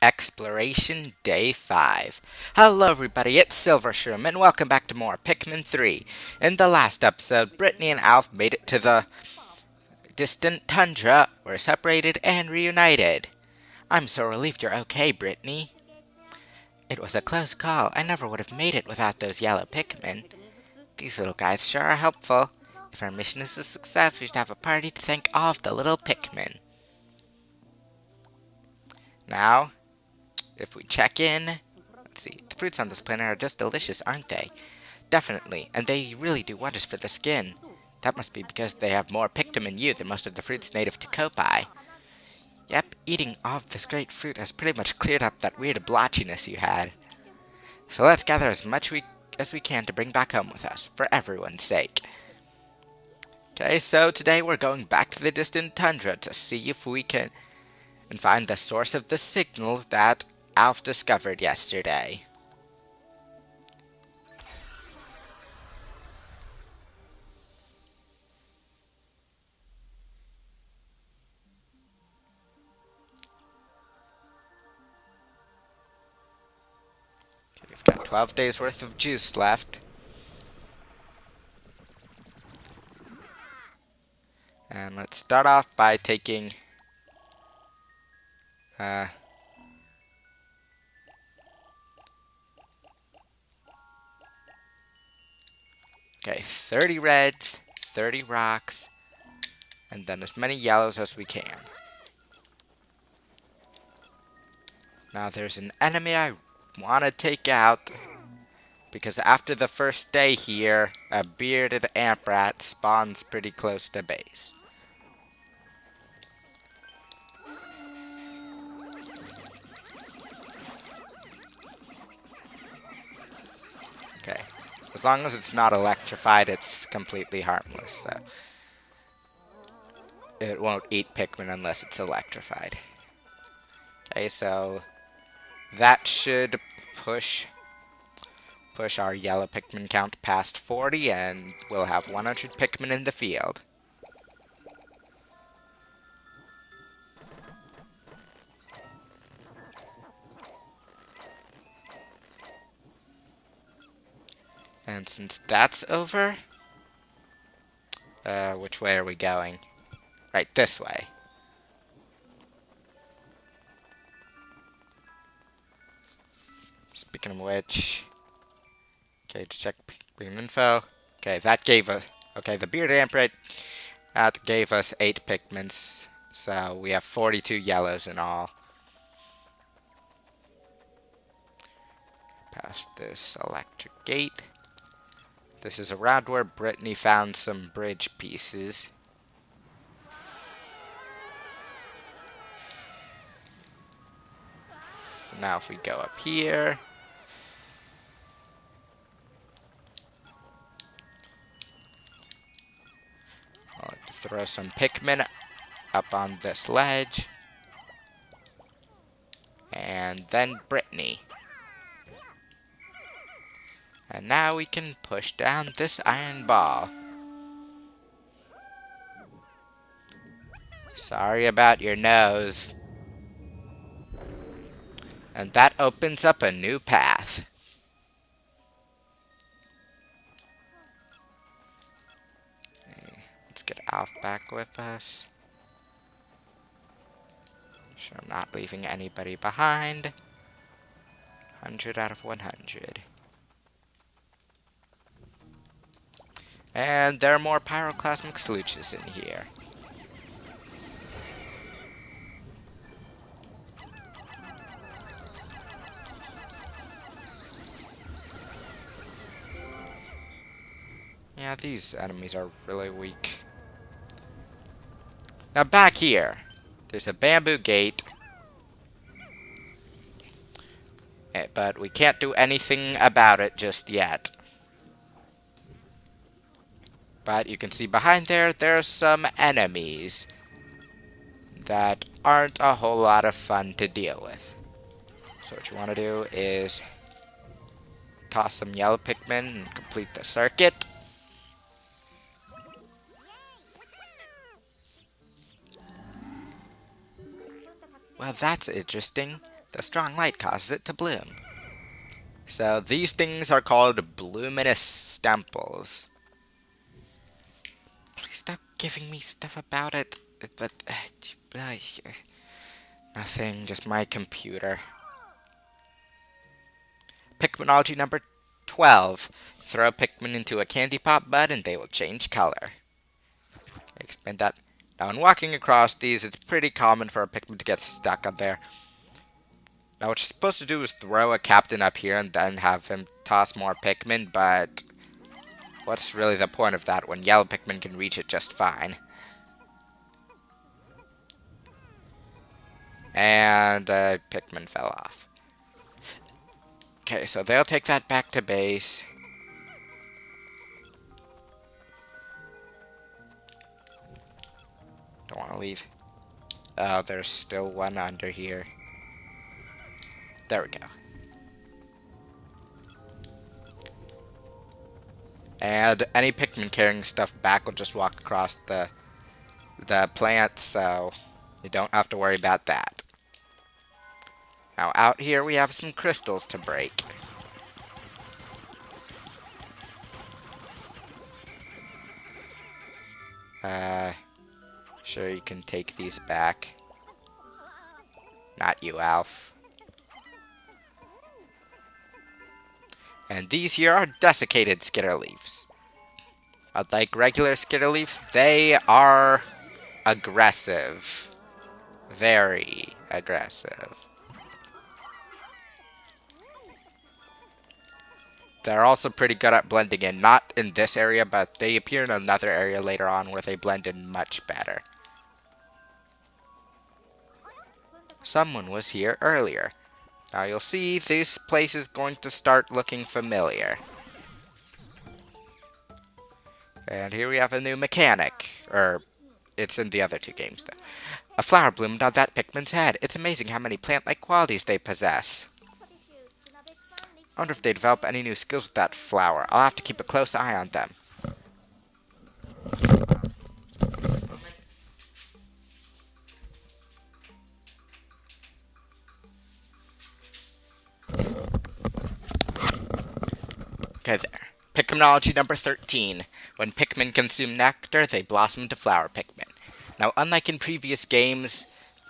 Exploration Day 5. Hello everybody, it's Silvershroom, and welcome back to more Pikmin 3. In the last episode, Brittany and Alf made it to the Distant Tundra, were separated and reunited. I'm so relieved you're okay, Brittany. It was a close call. I never would have made it without those yellow Pikmin. These little guys sure are helpful. If our mission is a success, we should have a party to thank all of the little Pikmin. Now, if we check in, let's see, the fruits on this planet are just delicious, aren't they? Definitely, and they really do wonders for the skin. That must be because they have more pictum in you than most of the fruits native to Kopai. Yep, eating all of this great fruit has pretty much cleared up that weird blotchiness you had. So let's gather as much as we can to bring back home with us, for everyone's sake. Okay, so today we're going back to the distant tundra to see if we can find the source of the signal that Alf discovered yesterday. We've got 12 days worth of juice left. And let's start off by taking okay, 30 reds, 30 rocks, and then as many yellows as we can. Now there's an enemy I want to take out, because after the first day here, a bearded amp rat spawns pretty close to base. Okay, as long as it's not electrified, it's completely harmless. So it won't eat Pikmin unless it's electrified. Okay, so that should push our yellow Pikmin count past 40, and we'll have 100 Pikmin in the field. And since that's over, which way are we going? Right, this way. Speaking of which, okay, to check Pikmin info. Okay, that gave us, okay, the bearded amp rat that gave us 8 Pikmins, so we have 42 yellows in all. Past this electric gate. This is around where Brittany found some bridge pieces. So now if we go up here, I'll like to throw some Pikmin up on this ledge. And then Brittany. And now we can push down this iron ball. Sorry about your nose. And that opens up a new path. Okay, let's get Alf back with us. Sure, I'm not leaving anybody behind. 100 out of 100. And there are more pyroclasmic slooches in here. Yeah, these enemies are really weak. Now back here, there's a bamboo gate. But we can't do anything about it just yet. But you can see behind there's some enemies that aren't a whole lot of fun to deal with. So what you want to do is toss some yellow Pikmin and complete the circuit. Well, that's interesting. The strong light causes it to bloom. So these things are called luminous stemples. Please stop giving me stuff about it. But nothing, just my computer. Pikminology number 12. Throw a Pikmin into a candy pop bud and they will change color. Explain that. Now, when walking across these, it's pretty common for a Pikmin to get stuck up there. Now, what you're supposed to do is throw a captain up here and then have him toss more Pikmin, but what's really the point of that when yellow Pikmin can reach it just fine? And Pikmin fell off. Okay, so they'll take that back to base. Don't want to leave. Oh, there's still one under here. There we go. And any Pikmin carrying stuff back will just walk across the plants, so you don't have to worry about that. Now out here we have some crystals to break. Sure you can take these back. Not you, Alf. And these here are desiccated skitter leaves. Unlike regular skitter leaves, they are aggressive. Very aggressive. They're also pretty good at blending in. Not in this area, but they appear in another area later on where they blend in much better. Someone was here earlier. Now you'll see this place is going to start looking familiar. And here we have a new mechanic. Or, it's in the other two games though. A flower bloomed on that Pikmin's head. It's amazing how many plant-like qualities they possess. I wonder if they develop any new skills with that flower. I'll have to keep a close eye on them. Okay, there. Pikminology number 13. When Pikmin consume nectar, they blossom into flower Pikmin. Now, unlike in previous games,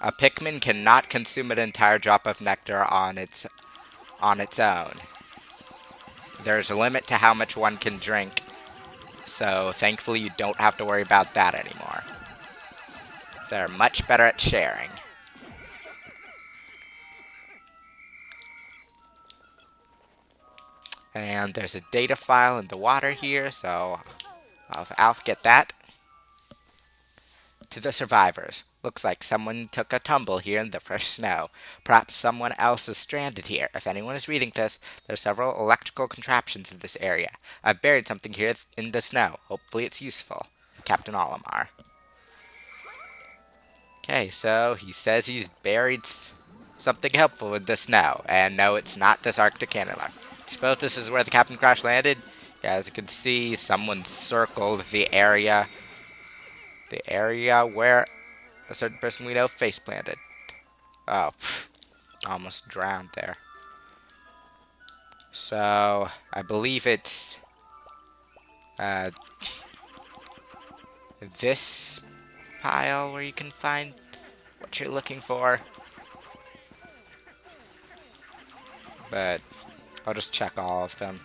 a Pikmin cannot consume an entire drop of nectar on its own. There's a limit to how much one can drink, so thankfully you don't have to worry about that anymore. They're much better at sharing. And there's a data file in the water here, so I'll have Alf get that. To the survivors. Looks like someone took a tumble here in the fresh snow. Perhaps someone else is stranded here. If anyone is reading this, there are several electrical contraptions in this area. I've buried something here in the snow. Hopefully it's useful. Captain Olimar. Okay, so he says he's buried something helpful in the snow. And no, it's not this Arctic canneler. Suppose this is where the captain crash landed? Yeah, as you can see, someone circled the area. The area where a certain person we know face planted. Oh, almost drowned there. So, I believe it's this pile where you can find what you're looking for. But I'll just check all of them.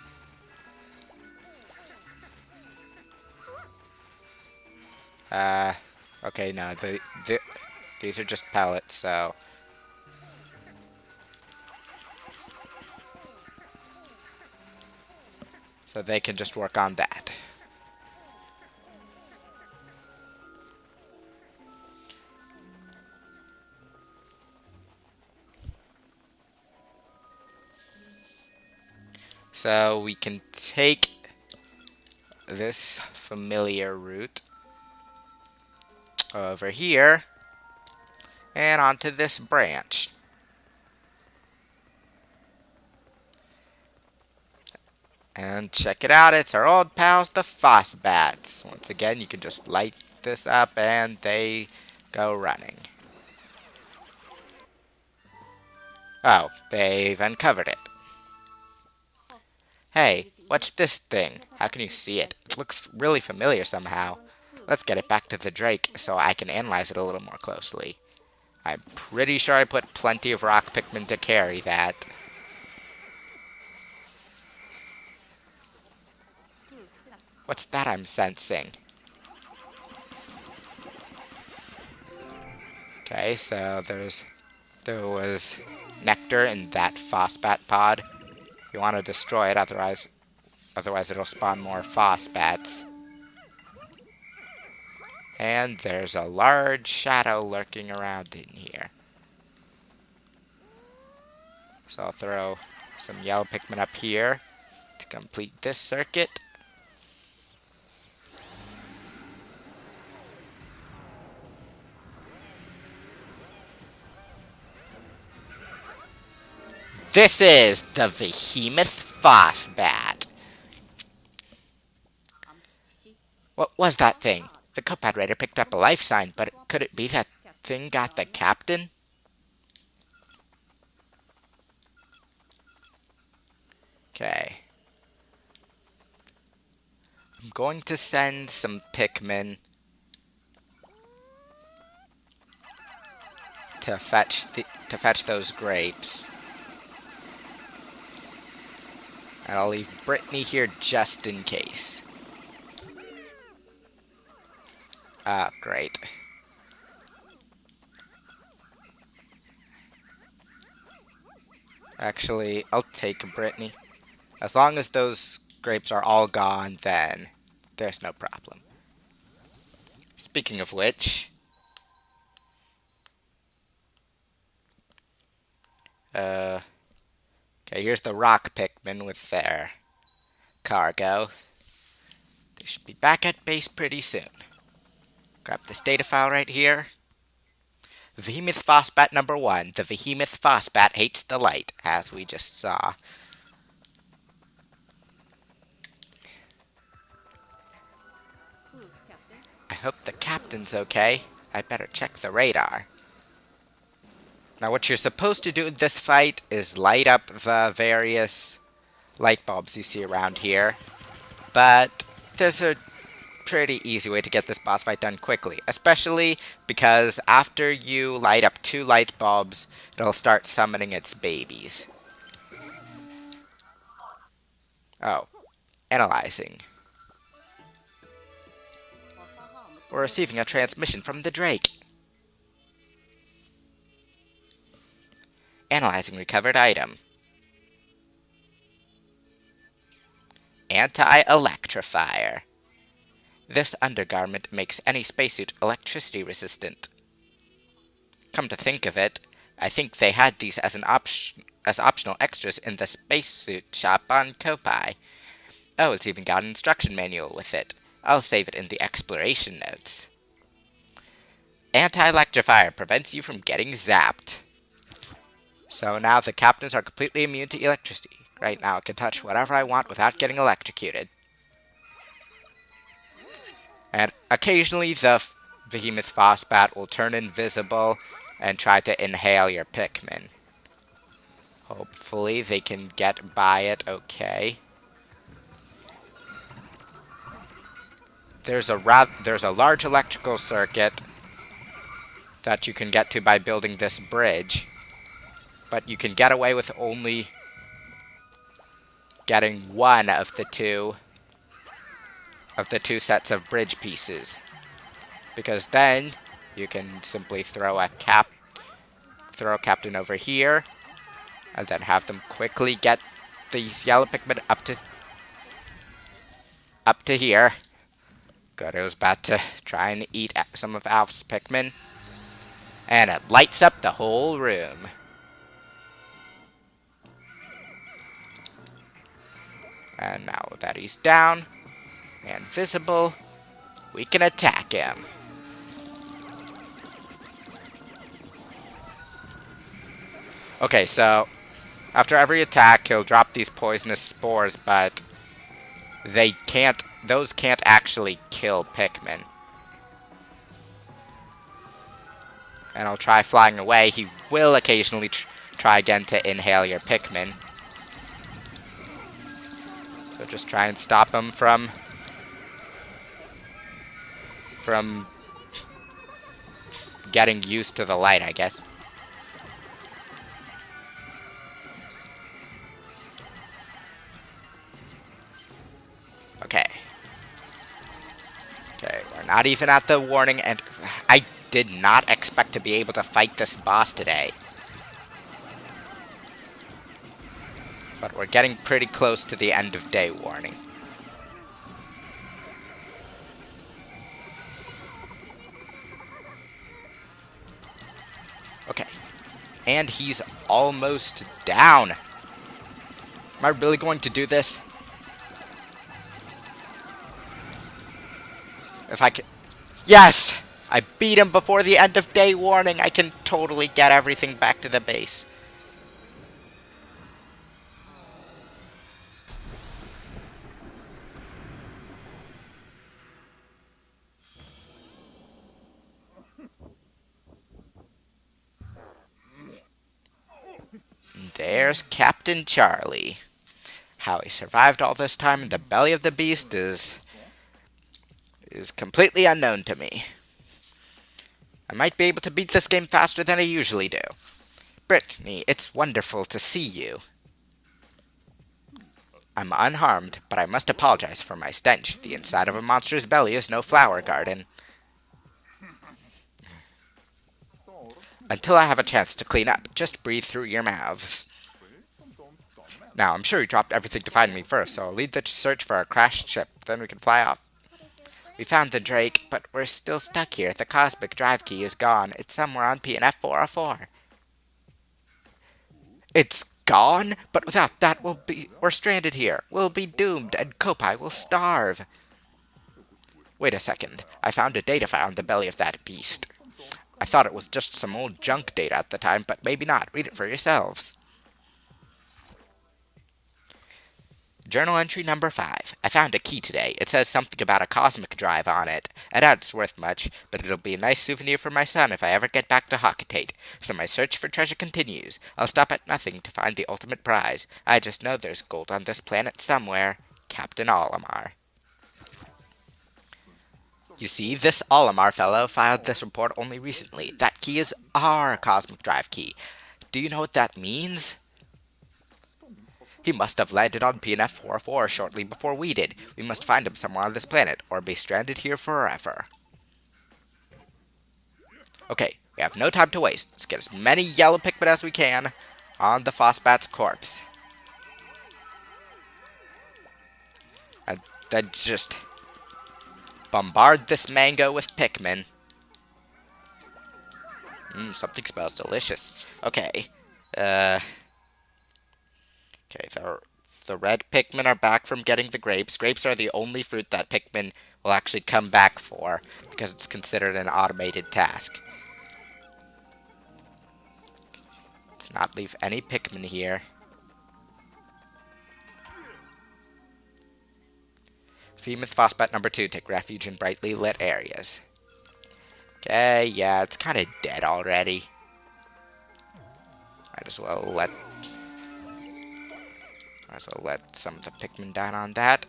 Okay, no, these are just pellets, so. So they can just work on that. So we can take this familiar route over here and onto this branch. And check it out, it's our old pals, the Phosbats. Once again, you can just light this up and they go running. Oh, they've uncovered it. Hey, what's this thing? How can you see it? It looks really familiar somehow. Let's get it back to the Drake so I can analyze it a little more closely. I'm pretty sure I put plenty of rock Pikmin to carry that. What's that I'm sensing? Okay, so there was nectar in that Phosbat pod. You want to destroy it, otherwise it'll spawn more Phosbats. And there's a large shadow lurking around in here. So I'll throw some yellow Pikmin up here to complete this circuit. This is the Behemoth Phosbat. What was that thing? The Copad Raider picked up a life sign, but could it be that thing got the captain? Okay. I'm going to send some Pikmin to fetch those grapes. And I'll leave Brittany here just in case. Ah, great. Actually, I'll take Brittany. As long as those grapes are all gone, then there's no problem. Speaking of which, okay, here's the rock Pikmin with their cargo. They should be back at base pretty soon. Grab this data file right here. Behemoth Phosbat number 1. The Behemoth Phosbat hates the light, as we just saw. I hope the captain's okay. I better check the radar. Now what you're supposed to do in this fight is light up the various light bulbs you see around here. But there's a pretty easy way to get this boss fight done quickly, especially because after you light up 2 light bulbs, it'll start summoning its babies. Oh, analyzing. We're receiving a transmission from the Drake. Analyzing recovered item. Anti-electrifier. This undergarment makes any spacesuit electricity resistant. Come to think of it, I think they had these as optional extras in the spacesuit shop on Kopai. Oh, it's even got an instruction manual with it. I'll save it in the exploration notes. Anti-electrifier prevents you from getting zapped. So now the captains are completely immune to electricity. Right now I can touch whatever I want without getting electrocuted. And occasionally the Behemoth Phosbat will turn invisible and try to inhale your Pikmin. Hopefully they can get by it okay. There's a large electrical circuit that you can get to by building this bridge. But you can get away with only getting one of the two sets of bridge pieces. Because then you can simply throw a captain over here and then have them quickly get these yellow Pikmin up to here. Good, it was about to try and eat some of Alf's Pikmin. And it lights up the whole room. And now that he's down and visible, we can attack him. Okay, so after every attack, he'll drop these poisonous spores, but those can't actually kill Pikmin. And I'll try flying away. He will occasionally try again to inhale your Pikmin. So just try and stop them from getting used to the light, I guess. Okay. Okay, we're not even at the warning, and I did not expect to be able to fight this boss today. But we're getting pretty close to the end of day warning. Okay. And he's almost down. Am I really going to do this? If I can... Yes! I beat him before the end of day warning. I can totally get everything back to the base. There's Captain Charlie. How he survived all this time in the belly of the beast is completely unknown to me. I might be able to beat this game faster than I usually do. Brittany, it's wonderful to see you. I'm unharmed, but I must apologize for my stench. The inside of a monster's belly is no flower garden. Until I have a chance to clean up, just breathe through your mouths. Now, I'm sure you dropped everything to find me first, so I'll lead the search for our crashed ship, then we can fly off. We found the Drake, but we're still stuck here. The cosmic drive key is gone. It's somewhere on PNF 404. It's gone? But without that, we're stranded here. We'll be doomed, and Kopai will starve. Wait a second. I found a data file in the belly of that beast. I thought it was just some old junk data at the time, but maybe not. Read it for yourselves. Journal entry number 5. I found a key today. It says something about a cosmic drive on it. I doubt it's worth much, but it'll be a nice souvenir for my son if I ever get back to Hockatate. So my search for treasure continues. I'll stop at nothing to find the ultimate prize. I just know there's gold on this planet somewhere. Captain Olimar. You see, this Olimar fellow filed this report only recently. That key is our cosmic drive key. Do you know what that means? He must have landed on PNF 404 shortly before we did. We must find him somewhere on this planet, or be stranded here forever. Okay, we have no time to waste. Let's get as many yellow Pikmin as we can on the Phosbat's corpse. And then just bombard this mango with Pikmin. Something smells delicious. Okay. Okay, the red Pikmin are back from getting the grapes. Grapes are the only fruit that Pikmin will actually come back for, because it's considered an automated task. Let's not leave any Pikmin here. Femith Phosbat number 2, take refuge in brightly lit areas. Okay, yeah, it's kind of dead already. Might as well let some of the Pikmin down on that.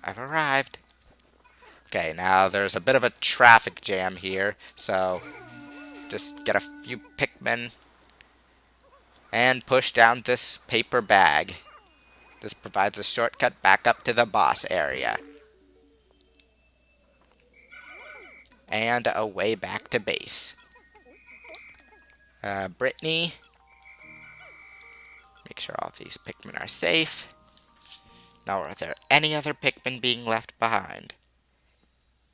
I've arrived. Okay, now there's a bit of a traffic jam here, so just get a few Pikmin and push down this paper bag. This provides a shortcut back up to the boss area. And a way back to base. Brittany. Make sure all these Pikmin are safe. Now, are there any other Pikmin being left behind?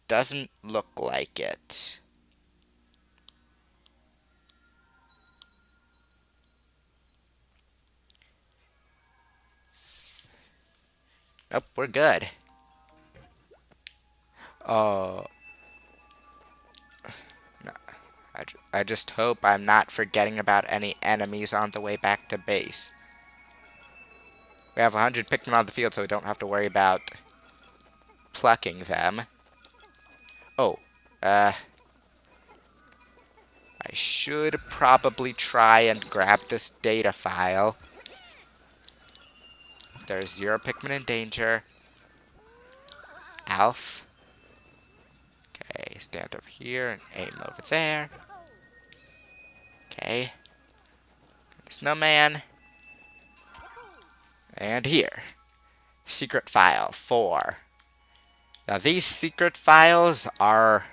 Doesn't look like it. Nope, we're good. Oh. No. I just hope I'm not forgetting about any enemies on the way back to base. We have 100 Pikmin on the field, so we don't have to worry about plucking them. Oh. I I should probably try and grab this data file. There's 0 Pikmin in danger. Alf. Okay, stand over here and aim over there. Okay. Snowman. And here. Secret file 4. Now these secret files are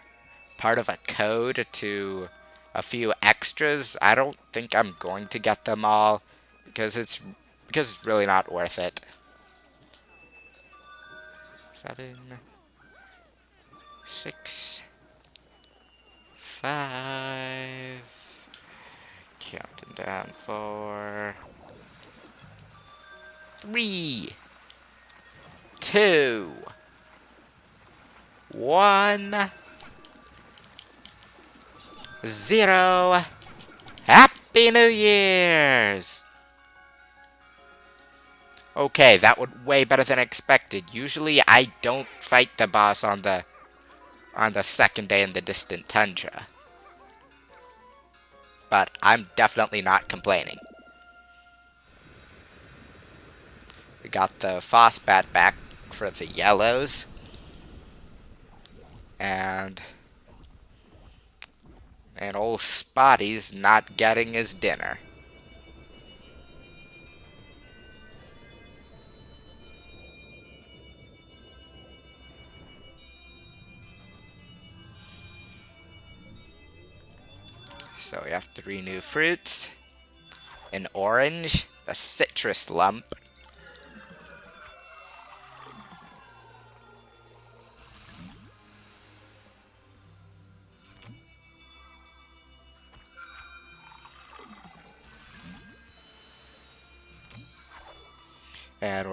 part of a code to a few extras. I don't think I'm going to get them all because it's really not worth it. 7, 6, 5. Counting down 4, 3, 2, 1, 0. Happy New Year's! Okay, that went way better than expected. Usually I don't fight the boss on the second day in the Distant Tundra. But I'm definitely not complaining. We got the Phosbat back for the yellows. And old Spotty's not getting his dinner. So we have 3 new fruits. An orange, a citrus lump, and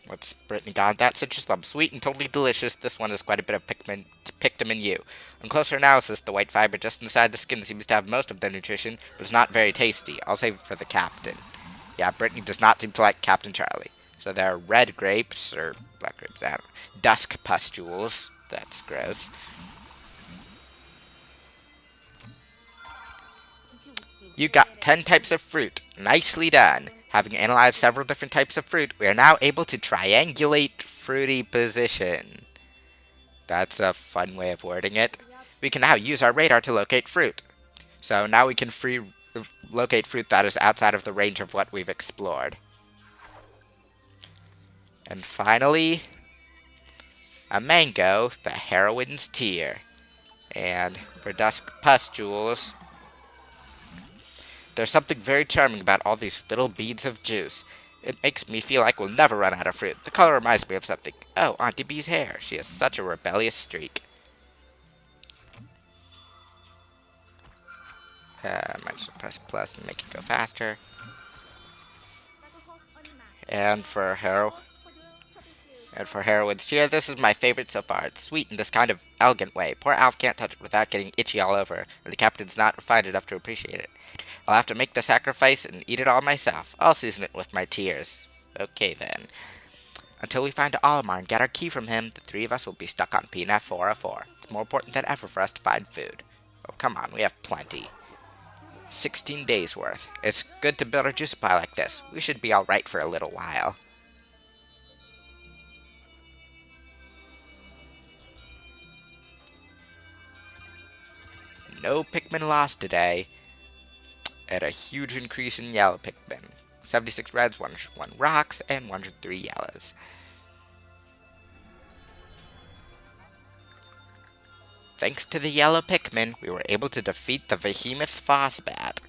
what's Brittany got? That citrus lump, sweet and totally delicious. This one has quite a bit of Pikmin U. On closer analysis, the white fiber just inside the skin seems to have most of the nutrition, but it's not very tasty. I'll save it for the captain. Yeah, Brittany does not seem to like Captain Charlie. So there are red grapes, or black grapes, I don't know. Dusk pustules. That's gross. You got 10 types of fruit. Nicely done. Having analyzed several different types of fruit, we are now able to triangulate fruity position. That's a fun way of wording it. We can now use our radar to locate fruit. So now we can locate fruit that is outside of the range of what we've explored. And finally, a mango, the heroine's tear. And for dusk pustules, there's something very charming about all these little beads of juice. It makes me feel like we'll never run out of fruit. The color reminds me of something. Oh, Auntie Bee's hair. She has such a rebellious streak. I might just press plus and make it go faster. And for heroine's tear, this is my favorite so far. It's sweet in this kind of elegant way. Poor Alf can't touch it without getting itchy all over, and the captain's not refined enough to appreciate it. I'll have to make the sacrifice and eat it all myself. I'll season it with my tears. Okay then. Until we find Olimar and get our key from him, the 3 of us will be stuck on PNF 404. It's more important than ever for us to find food. Oh, come on, we have plenty. 16 days worth. It's good to build a juice supply like this. We should be alright for a little while. No Pikmin lost today. And a huge increase in yellow Pikmin. 76 reds, 101 rocks, and 103 yellows. Thanks to the yellow Pikmin, we were able to defeat the behemoth Phosbat.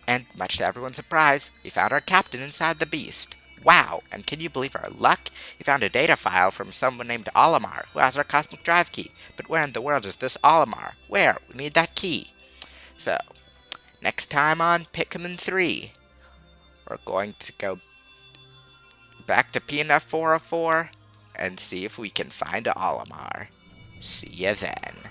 And much to everyone's surprise, we found our captain inside the beast. Wow, and can you believe our luck? We found a data file from someone named Olimar, who has our cosmic drive key. But where in the world is this Olimar? Where? We need that key. So, next time on Pikmin 3, we're going to go back to PNF 404 and see if we can find Olimar. See ya then.